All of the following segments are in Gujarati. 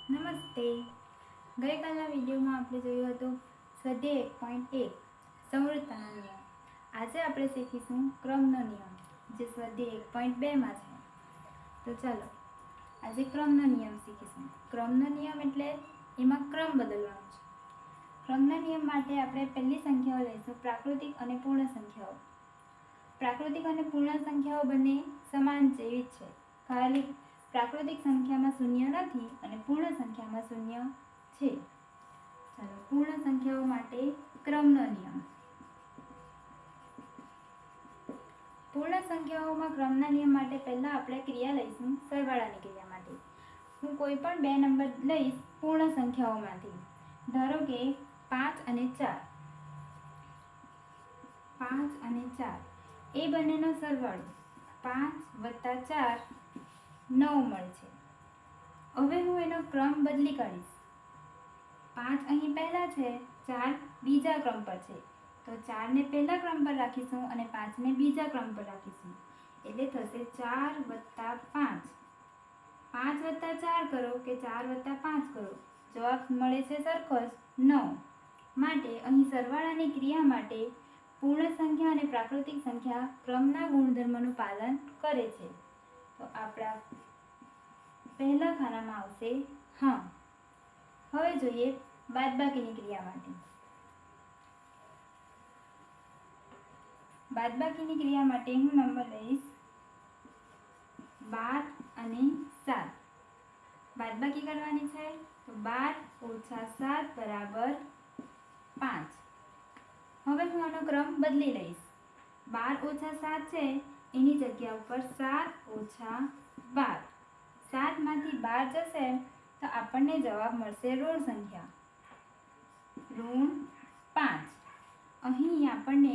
નમસ્તે. ગઈકાલના વિડીયોમાં આપણે જોયું હતું સ્વાધ્યાય 1.1 સંવૃત્તાનો નિયમ. આજે આપણે શીખીશું ક્રમનો નિયમ, જે સ્વાધ્યાય 1.2માં છે. તો ચાલો આજે ક્રમનો નિયમ શીખીશું. ક્રમનો નિયમ એટલે એમાં ક્રમ બદલવાનો છે. ક્રમના નિયમ માટે આપણે પહેલી સંખ્યાઓ લઈશું, પ્રાકૃતિક અને પૂર્ણ સંખ્યાઓ. પ્રાકૃતિક અને પૂર્ણ સંખ્યાઓ બંને સમાન જેવી જ છે, ખાલી પ્રાકૃતિક સંખ્યામાં શૂન્ય નથી અને પૂર્ણ સંખ્યામાં શૂન્ય છે. ચાલો પૂર્ણ સંખ્યાઓ માટે ક્રમનો નિયમ. પૂર્ણ સંખ્યાઓમાં ક્રમના નિયમ માટે પહેલા આપણે ક્રિયા લઈશું સરવાળાની ક્રિયા માટે. હું કોઈ પણ બે નંબર લઈશ પૂર્ણ સંખ્યાઓમાંથી. ધારો કે 5 અને 4. 5 અને 4 એ બંનેનો સરવાળો 5 + 4 9 મળે છે. હવે હું એનો ક્રમ બદલી કાઢીશ. 5 અહીં પહેલા છે, 4 બીજા ક્રમ પર છે, તો 4 ને પહેલા ક્રમ પર રાખીશું અને 5 ને બીજા ક્રમ પર રાખીશું. એટલે થશે 4 + 5. 5 + 4 કરો કે 4 + 5 કરો, જવાબ મળે છે સરખો જ 9. માટે અહીં સરવાળાની ક્રિયા માટે પૂર્ણ સંખ્યા અને પ્રાકૃતિક સંખ્યા ક્રમના ગુણધર્મનું પાલન કરે છે. તો આપણા પહેલા ખાનામાં આવશે હા. હવે જોઈએ બાદબાકીની ક્રિયા માટે. બાદબાકીની ક્રિયા માટે હું નંબર લઈશ 12 અને 7. બાદબાકી કરવાની છે તો 12 - 7 = 5. હવે હું આનો ક્રમ બદલી લઈશ. 12 - 7 છે એની જગ્યા ઉપર 7 - 12. 7 માંથી 12 જશે તો આપણને જવાબ મળશે ઋણ સંખ્યા -5. અહીં આપણને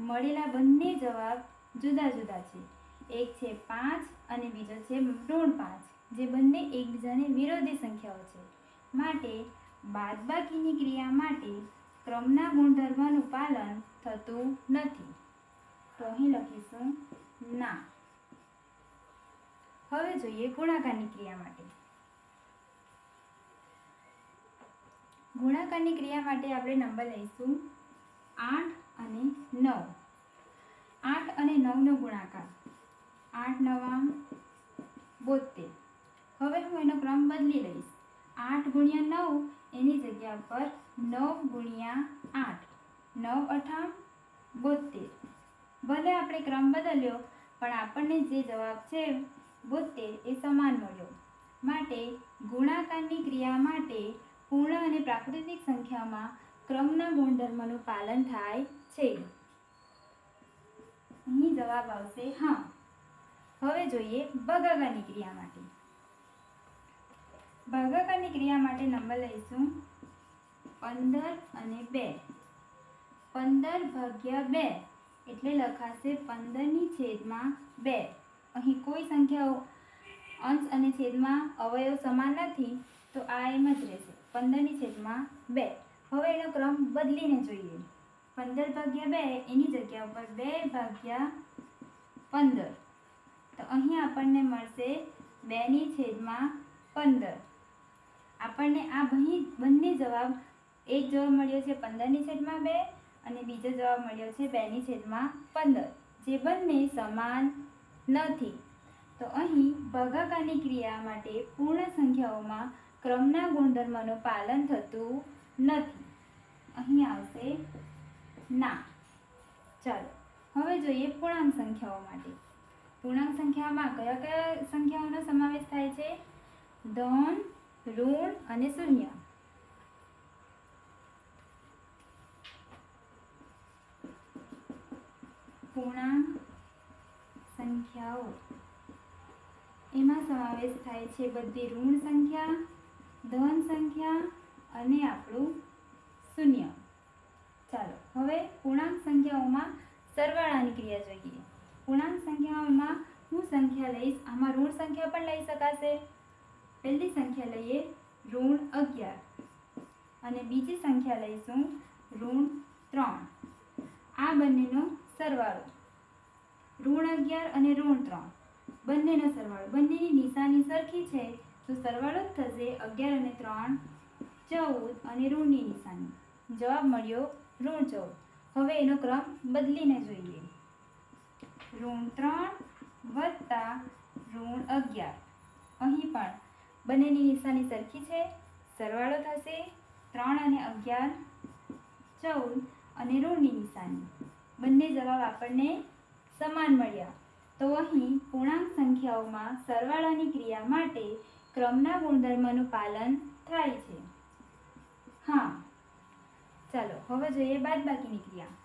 મળેલા બંને જવાબ જુદા જુદા છે. એક છે 5 અને બીજો છે -5, જે બંને એકબીજાને વિરોધી સંખ્યાઓ છે. માટે બાદબાકીની ક્રિયા માટે ક્રમના ગુણધર્મનું પાલન થતું નથી. તો અહીં લખીશું ના. હવે જોઈએ ગુણાકારની ક્રિયા માટે. ગુણાકારની ક્રિયા માટે આપણે નંબર લઈશું 8 અને 9. 8 અને 9 નો ગુણાકાર 8 × 9 = 72. હવે હું એનો ક્રમ બદલી લઈશ. 8 × 9 એની જગ્યા પર 9 × 8. 9 × 8 = 72. ભલે આપણે ક્રમ બદલ્યો પણ આપણને જે જવાબ છે 72 એ સમાન મળ્યો. માટે ગુણાકારની ક્રિયા માટે પૂર્ણ અને પ્રાકૃતિક સંખ્યામાં ક્રમના ગુણધર્મનું પાલન થાય છે. અહીં જવાબ આવશે હા. હવે જોઈએ ભાગાકારની ક્રિયા માટે. ભાગાકારની ક્રિયા માટે નંબર લઈશું 15 અને 2. 15 / 2 એટલે લખાશે 15/2. અહીં કોઈ સંખ્યાઓ અંશ અને છેદમાં અવયવ સમાન નથી, તો આ એમ જ રહેશે 15/2. હવે એનો ક્રમ બદલીને જોઈએ. 15 / 2 એની જગ્યા ઉપર 2/15. તો અહીં આપણને મળશે 2/15. આપણને આ બંને જવાબ, એક જવાબ મળ્યો છે 15/2 અને બીજો જવાબ મળ્યો છે 2/15, જે બંને સમાન નથી. તો અહીં ભાગાકારની ક્રિયા માટે પૂર્ણ સંખ્યાઓમાં ક્રમના ગુણધર્મનું પાલન થતું નથી. અહીં આવશે ના. ચાલો હવે જોઈએ પૂર્ણાંક સંખ્યાઓ માટે. પૂર્ણાંક સંખ્યામાં કયા કયા સંખ્યાઓનો સમાવેશ થાય છે? ધન, ઋણ અને શૂન્ય. પૂર્ણાંક સંખ્યાઓ એમાં સમાવેશ થાય છે બધી ઋણ સંખ્યા, ધન સંખ્યા અને આપણું શૂન્ય. ચાલો હવે પૂર્ણાંક સંખ્યાઓમાં સરવાળાની ક્રિયા જોઈએ. પૂર્ણાંક સંખ્યાઓમાં હું સંખ્યા લઈશ, આમાં ઋણ સંખ્યા પણ લઈ શકાશે. પહેલી સંખ્યા લઈએ -11 અને બીજી સંખ્યા લઈશું -3. આ બંનેનો સરવાળો -11 અને -3 બંનેનો સરવાળો. બંનેની નિશાની સરખી છે તો સરવાળો જ થશે. 11 અને 3 14 અને ઋણની નિશાની. જવાબ મળ્યો ઋણ 14. હવે એનો ક્રમ બદલીને જોઈએ. ઋણ 3 વત્તા ઋણ 11. અહીં પણ બંનેની નિશાની સરખી છે. સરવાળો થશે 3 અને 11 14 અને ઋણની નિશાની. બંને જવાબ આપણને સમાન મળ્યા. તો અહીં પૂર્ણાંક સંખ્યાઓમાં સરવાળાની ક્રિયા માટે ક્રમના ગુણધર્મનું પાલન થાય છે. હા, ચાલો હવે જોઈએ બાદબાકીની ક્રિયા.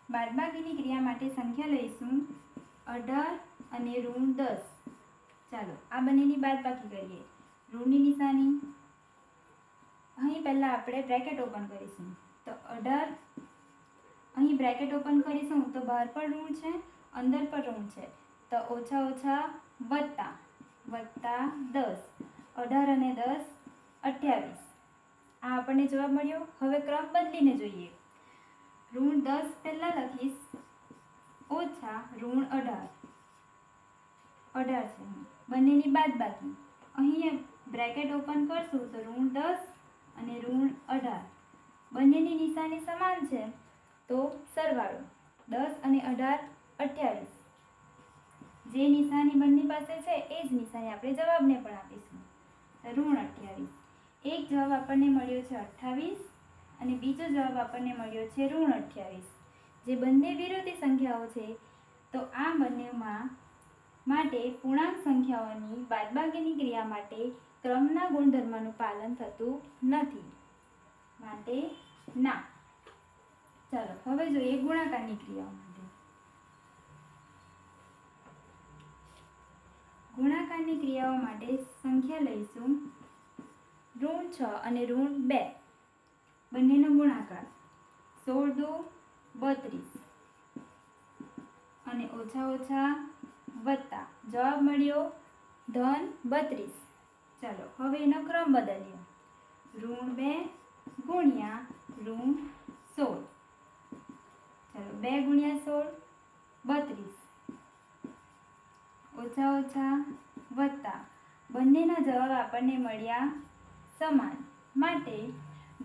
બાદબાકીની ક્રિયા માટે સંખ્યા લઈશું 18 અને ઋણ 10. ચાલો આ બંનેની બાદબાકી કરીએ. ઋણની નિશાની અહીં પહેલા આપણે બ્રેકેટ ઓપન કરીશું. તો 18 અહીં બ્રેકેટ ઓપન કરીશું તો બહાર પણ ઋણ છે, અંદર પણ ઋણ છે. તો ઓછા ઓછા વત્તા વત્તા 10. 18 અને 10 28. આ આપણને જવાબ મળ્યો. હવે ક્રમ બદલીને જોઈએ. ઋણ 10 પહેલા લખીશ, ઓછા ઋણ 18. 18 છે. બંનેની બાદબાકી. અહીં બ્રેકેટ ઓપન કરશું તો ઋણ 10 અને ઋણ 18. બંનેની નિશાની સમાન છે તો સરવાળો 10 અને 18 28. જે નિશાની બંને પાસે છે એ જ નિશાની આપણે જવાબને પણ આપીશું. ઋણ 28. એક જવાબ આપણને મળ્યો છે 28 અને બીજો જવાબ આપણને મળ્યો છે ઋણ 28. જે બંને વિરોધી સંખ્યાઓ છે તો આ બંનેમાં માટે પૂર્ણાંક સંખ્યાઓની બાદબાકીની ક્રિયા માટે ક્રમના ગુણધર્મનું પાલન થતું નથી, માટે ના. ચાલો હવે જોઈએ ગુણાકારની ક્રિયાઓ માટે. ગુણાકારની ક્રિયાઓ માટે સંખ્યા લઈશું ઋણ 6 અને ઋણ 2. બંનેનો ગુણાકાર 16 2 32 અને ઓછા ઓછા વત્તા. જવાબ મળ્યો ધન 32. ચાલો હવે એનો ક્રમ બદલીએ. ઋણ 2 ગુણ્યા ઋણ 16. ચાલો 2 ગુણ્યા 16 32. ઓછા ઓછા વત્તા. બંનેના જવાબ આપણને મળ્યા સમાન, માટે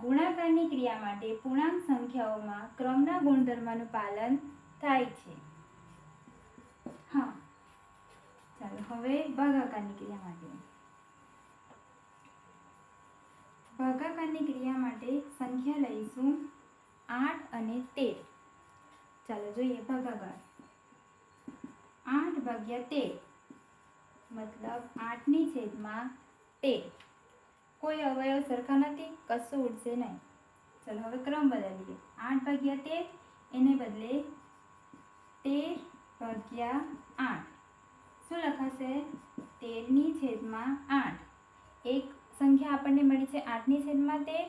ગુણાકારની ક્રિયા માટે પૂર્ણાંક સંખ્યાઓમાં ક્રમના ગુણધર્મનું પાલન થાય છે. હા, ચાલો હવે ભાગાકારની ક્રિયા માટે. ભાગાકારની ક્રિયા માટે સંખ્યા લઈશું 8 અને 13. ચાલો જોઈએ ભાગાકાર. 8 ભાગ્યા 13 મતલબ 8/13. કોઈ અવયવ સરખા નથી, કશું ઉડશે નહીં. ચાલો હવે ક્રમ બદલીએ. 8 ભાગ્યા 13 એને બદલે 13 ભાગ્યા 8. શું લખાશે? 13/8. એક સંખ્યા આપણને મળી છે 8/13.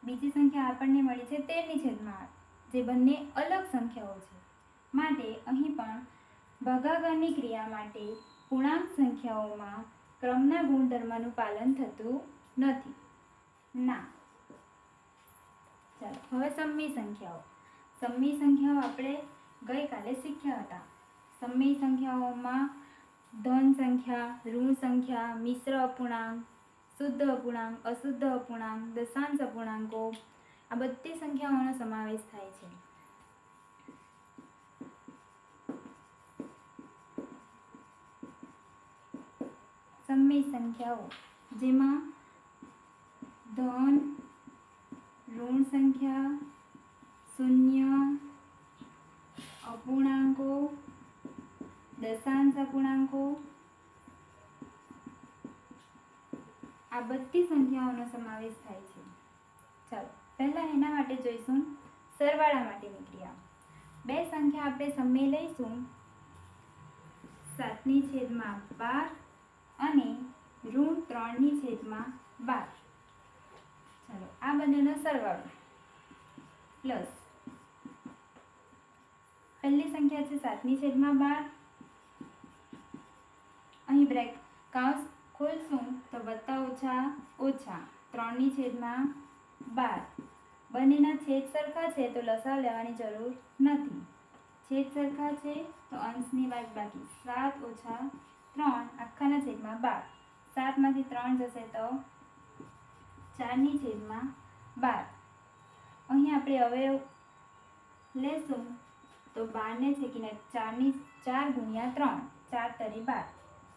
બીજી સંખ્યા આપણને મળી છે 13/8. જે બંને અલગ સંખ્યાઓ છે, માટે અહીં પણ ભાગાકારની ક્રિયા માટે પૂર્ણાંક સંખ્યાઓમાં ક્રમના ગુણધર્મનું પાલન થતું નથી, ના. ચાલો હવે સમમી સંખ્યાઓ. સમમી સંખ્યાઓ આપણે ગઈકાલે શીખ્યા હતા. સમમી સંખ્યાઓમાં ધન સંખ્યા, ઋણ સંખ્યા, મિશ્ર અપૂર્ણાંક, શુદ્ધ અપૂર્ણાંક, અશુદ્ધ અપૂર્ણાંક, દશાંશ અપૂર્ણાંકો, આ બધી સંખ્યાઓનો સમાવેશ થાય છે. સમમી સંખ્યાઓ જેમાં ધન, ઋણ સંખ્યા, શૂન્ય, અપૂર્ણાંકો, દશાંશ અપૂર્ણાંકો, આ બધી સંખ્યાઓનો સમાવેશ થાય છે. ચાલો પહેલા એના માટે જોઈશું સરવાળા માટેની ક્રિયા. બે સંખ્યા આપણે સમય લઈશું 7/12 અને ઋણ 3/12. ચાલો આ બંનેનો સરવાળો પ્લસ પહેલી સંખ્યા છે 7/12. અહીં બ્રેક કૌંસ ખોલશું તો વત્તા ઓછા ઓછા 3/12. બંનેના છેદ સરખા છે તો લસાઅ લેવાની જરૂર નથી. છેદ સરખા છે તો અંશની બાદબાકી 7 - 3 આ 12. 7 માંથી 3 જશે તો 4/12. અહીં આપણે અવયવ લેશું તો 12 ને છેકીને 4 ગુણ્યા 3, 4 તરી 12.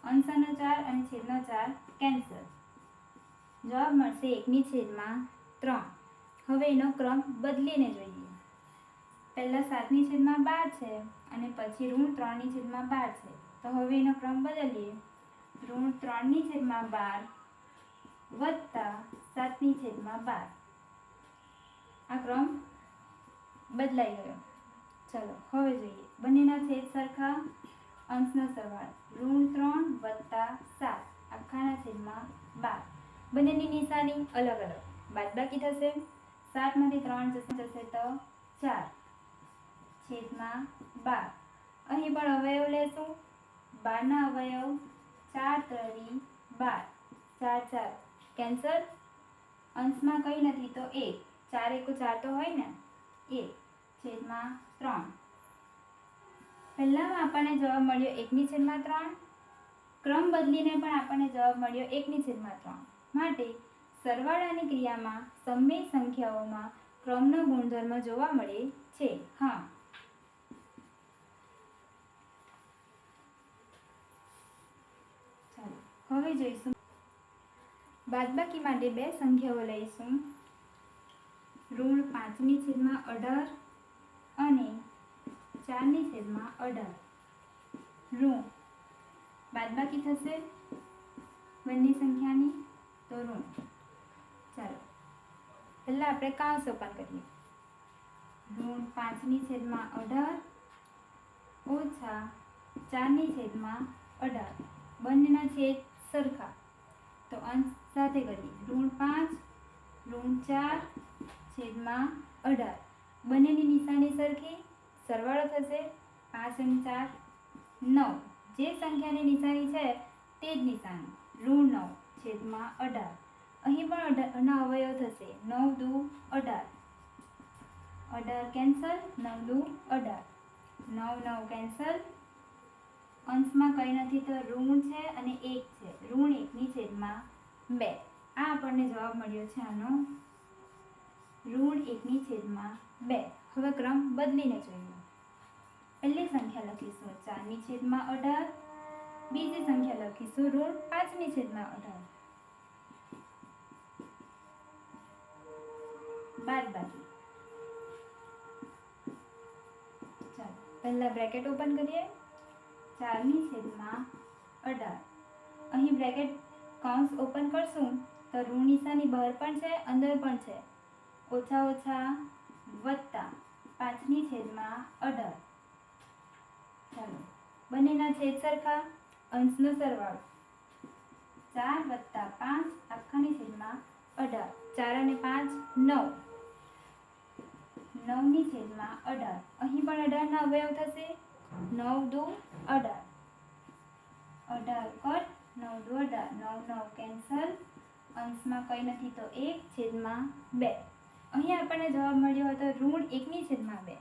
અંશનો 4 અને છેદનો 4 કેન્સલ. જવાબ મળશે 1/3. હવે એનો ક્રમ બદલીને જોઈએ. પહેલા 7/12 છે અને પછી ઋણ 3/12 છે. તો હવે એનો ક્રમ બદલીએ. ઋણ 3/12 વત્તા 7/12. આ ક્રમ બદલાઈ ગયો. ચલો હવે જોઈએ. બંનેના છેદ સરખા, અંશનો સરવાળો. ઋણ 3 વત્તા 7 આખાના છેદમાં 12. બંનેની નિશાની અલગ અલગ. બાદબાકી થશે. 7 માંથી 3 જશે તો 4 છેદમાં 12. અહીં પણ અવયવ લેશું. 12 ના અવયવ 4 તરી 12. 4 4 કેન્સલ. અંશમાં કંઈ નથી તો 1. 4 1 4 તો હોય ને. 1 છેદમાં 3. પહેલામાં આપણને જવાબ મળ્યો 1/3. ક્રમ બદલીને પણ આપણને જવાબ મળ્યો 1/3. માટે સરવાળાની ક્રિયામાં સમય સંખ્યાઓમાં ક્રમનો ગુણધર્મ જોવા મળે છે. હા. ચાલો હવે જોઈશું. બાદબાકી માટે બે સંખ્યાઓ લઈશું. ઋણ 5/18 અને 4/18. ઋણ બાદબાકી થશે બંને સંખ્યાની તો ઋણ. ચાલો પહેલા આપણે કાઉન્સ ઓપન કરીએ. ઋણ 5/18 ઓછા 4/18. બંનેના છેદ સરખા તો અંશ સાથે કરીએ. ઋણ 5 ઋણ 4/18. બંનેની નિશાની સરખી, સરવાળો થશે. 5 અને 4 9. જે સંખ્યાની નિશાની છે તે જ નિશાની. ઋણ 9/18. અહીં પણ 18 ના અવયવ થશે. 9 દુ 18. 18 કેન્સલ. 9 દુ 18. 9 9 કેન્સલ. અંશમાં કંઈ નથી તો ઋણ છે અને 1 છે. ઋણ 1/2. આ આપણને જવાબ મળ્યો છે આનો. ઋણ 1/2. હવે ક્રમ બદલીને જોઈએ. પહેલી સંખ્યા લખીશું 4/18. બીજી સંખ્યા લખીશું ઋણ 5/18. બાદબાકી. ચાલો પહેલા બ્રેકેટ ઓપન કરીએ. 4/18. અહીં બ્રેકેટ કૌંસ ઓપન કરશું તો ઋણ નિશાની બહાર પણ છે અંદર પણ છે. ઓછા ઓછા વત્તા 5/18. ચાલો બંનેના છેદ સરખા, અંશનો સરવાળો. 4 વત્તા 5 આખાની છેદમાં 18. 4 અને 5 9. 9/18. અહીં પણ 18 ના અવયવ થશે. 9 દુ 18. 18 કટ. 9 દુ 18. 9 9 કેન્સલ. અંશમાં કંઈ નથી તો 1/2. અહીં આપણને જવાબ મળ્યો હતો ઋણ 1/2.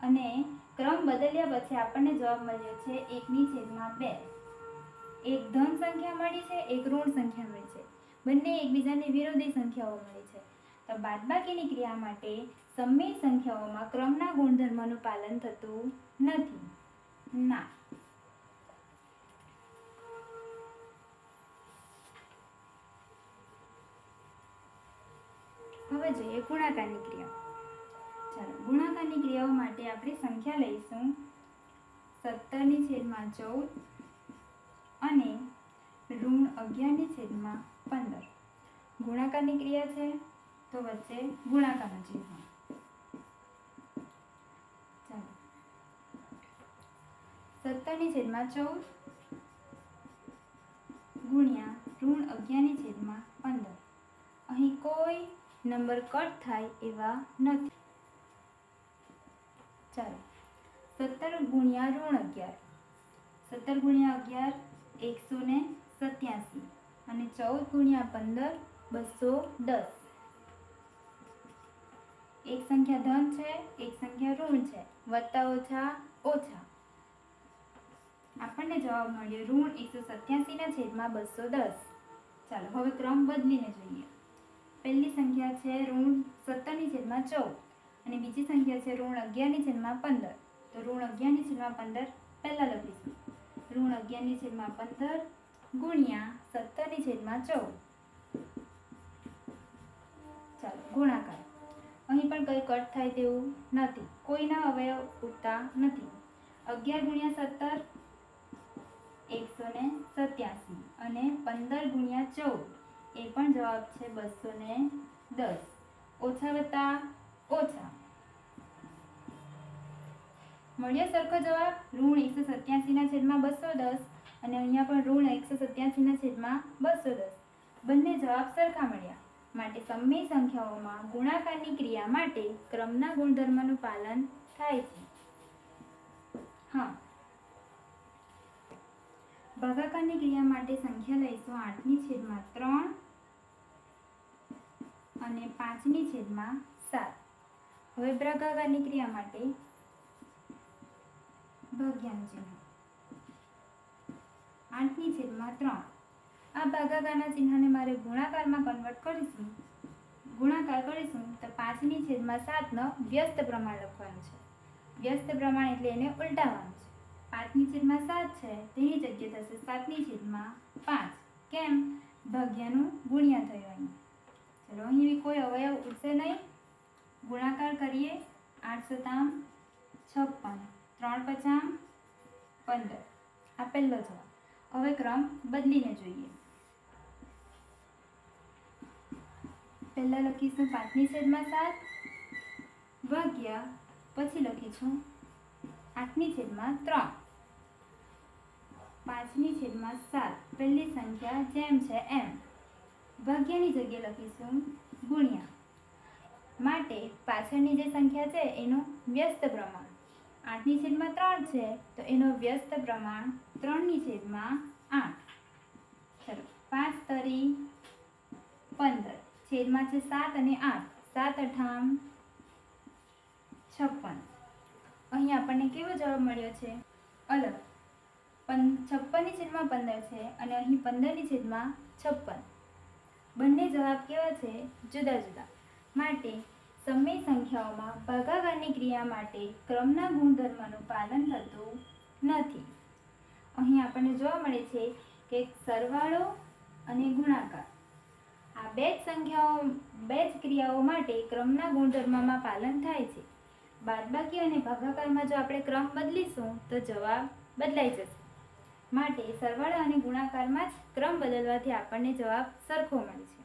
અને ક્રમ બદલ્યા પછી આપણને જવાબ મળ્યો છે 1/2. એક ધન સંખ્યા મળી છે, એક ઋણ સંખ્યા મળી છે. બંને એકબીજાની વિરોધી સંખ્યાઓ મળી છે. તો બાદબાકીની ક્રિયા માટે સમય સંખ્યાઓમાં ક્રમના ગુણધર્મનું પાલન થતું નથી. ના. હવે જોઈએ ગુણાકારની ક્રિયાઓ. ચાલો ગુણાકારની ક્રિયાઓ માટે આપણે સંખ્યા લઈશું 17/14 અને ઋણ 11/15. ગુણાકારની ક્રિયા છે તો વચ્ચે ગુણાકારનું ચિહ્ન. ચાલો 17/14 ગુણ્યા ઋણ 11/15. અહીં કોઈ નંબર કટ થાય એવા નથી. ચાલો 17 ગુણ્યા ઋણ 11. 17 ગુણ્યા 11 187 અને 14 ગુણ્યા 15 210. એક સંખ્યા ધન છે, એક સંખ્યા ઋણ છે. વત્તા ઓછા ઓછા. આપણને જવાબ મળ્યો ઋણ 187/210. ચાલો હવે ક્રમ બદલીને જોઈએ. પહેલી સંખ્યા છે ઋણ 17/14 અને બીજી સંખ્યા છે ઋણ 11/15. તો ઋણ 11/15 પહેલા લખીશું. ઋણ 11/15 ગુણ્યા 17/14. ચાલો ગુણાકાર. અહીં પણ કંઈ કટ થાય તેવું નથી, કોઈના અવયવ ઉઠતા નથી. 11 × 17 187 અને 15 × 14 એ પણ જવાબ છે 210. ઓછા વત્તા ઓછા મળ્યો સરખો જવાબ ઋણ 187/210 અને અહીંયા પણ ઋણ 187/210. બંને જવાબ સરખા મળ્યા. માટે સમય સંખ્યાઓમાં ગુણાકારની ક્રિયા માટે ક્રમના ગુણધર્મનું પાલન થાય છે. હા, ભાગાકારની ક્રિયા માટે સંખ્યા લઈશું 8/3 અને 5/7. હવે ભાગાકારની ક્રિયા માટે ભાગ્યાનું ચિહ્ન 8/3. આ ભાગાકારના ચિહ્નને મારે ગુણાકારમાં કન્વર્ટ કરીશું. ગુણાકાર કરીશું તો 5/7 નો વ્યસ્ત પ્રમાણ લખવાનું છે. વ્યસ્ત પ્રમાણ એટલે એને ઉલટાવવાનું છે. 5/7 છે તેની જગ્યાએ થશે 7/5. કેમ? ભાગ્યાનું ગુણ્યા થયું અહીં. ચલો અહીં કોઈ અવયવ ઉઠશે નહીં. ગુણાકાર કરીએ. 8 × 7 = 56, 3 × 5 = 15. આ પહેલો જવાબ. હવે ક્રમ બદલીને જોઈએ. પહેલા લખીશું 5/7 ભાગ્યા, પછી લખીશું 8/3. 5/7 પહેલી સંખ્યા જેમ છે એમ, ભાગ્યાની જગ્યાએ લખીશું ગુણ્યા. માટે પાછળની જે સંખ્યા છે એનું વ્યસ્ત પ્રમાણ 8/3 છે તો એનો વ્યસ્ત પ્રમાણ 3/8. ચલો 5 તરી 15, છેદમાં છે 7 અને 8, 7 × 8 = 56. અહીં આપણને કેવો જવાબ મળ્યો છે? અલગ. 56/15 છે અને અહીં 15/56. બંને જવાબ કેવા છે? જુદા જુદા. માટે સમય સંખ્યાઓમાં ભાગાકારની ક્રિયા માટે ક્રમના ગુણધર્મનું પાલન થતું નથી. અહીં આપણને જોવા મળે છે કે સરવાળો અને ગુણાકાર આ બે જ ક્રિયાઓ માટે ક્રમના ગુણધર્મમાં પાલન થાય છે. બાદબાકી અને ભાગાકારમાં જો આપણે ક્રમ બદલીશું તો જવાબ બદલાઈ જશે. માટે સરવાળા અને ગુણાકારમાં જ ક્રમ બદલવાથી આપણને જવાબ સરખો મળે છે.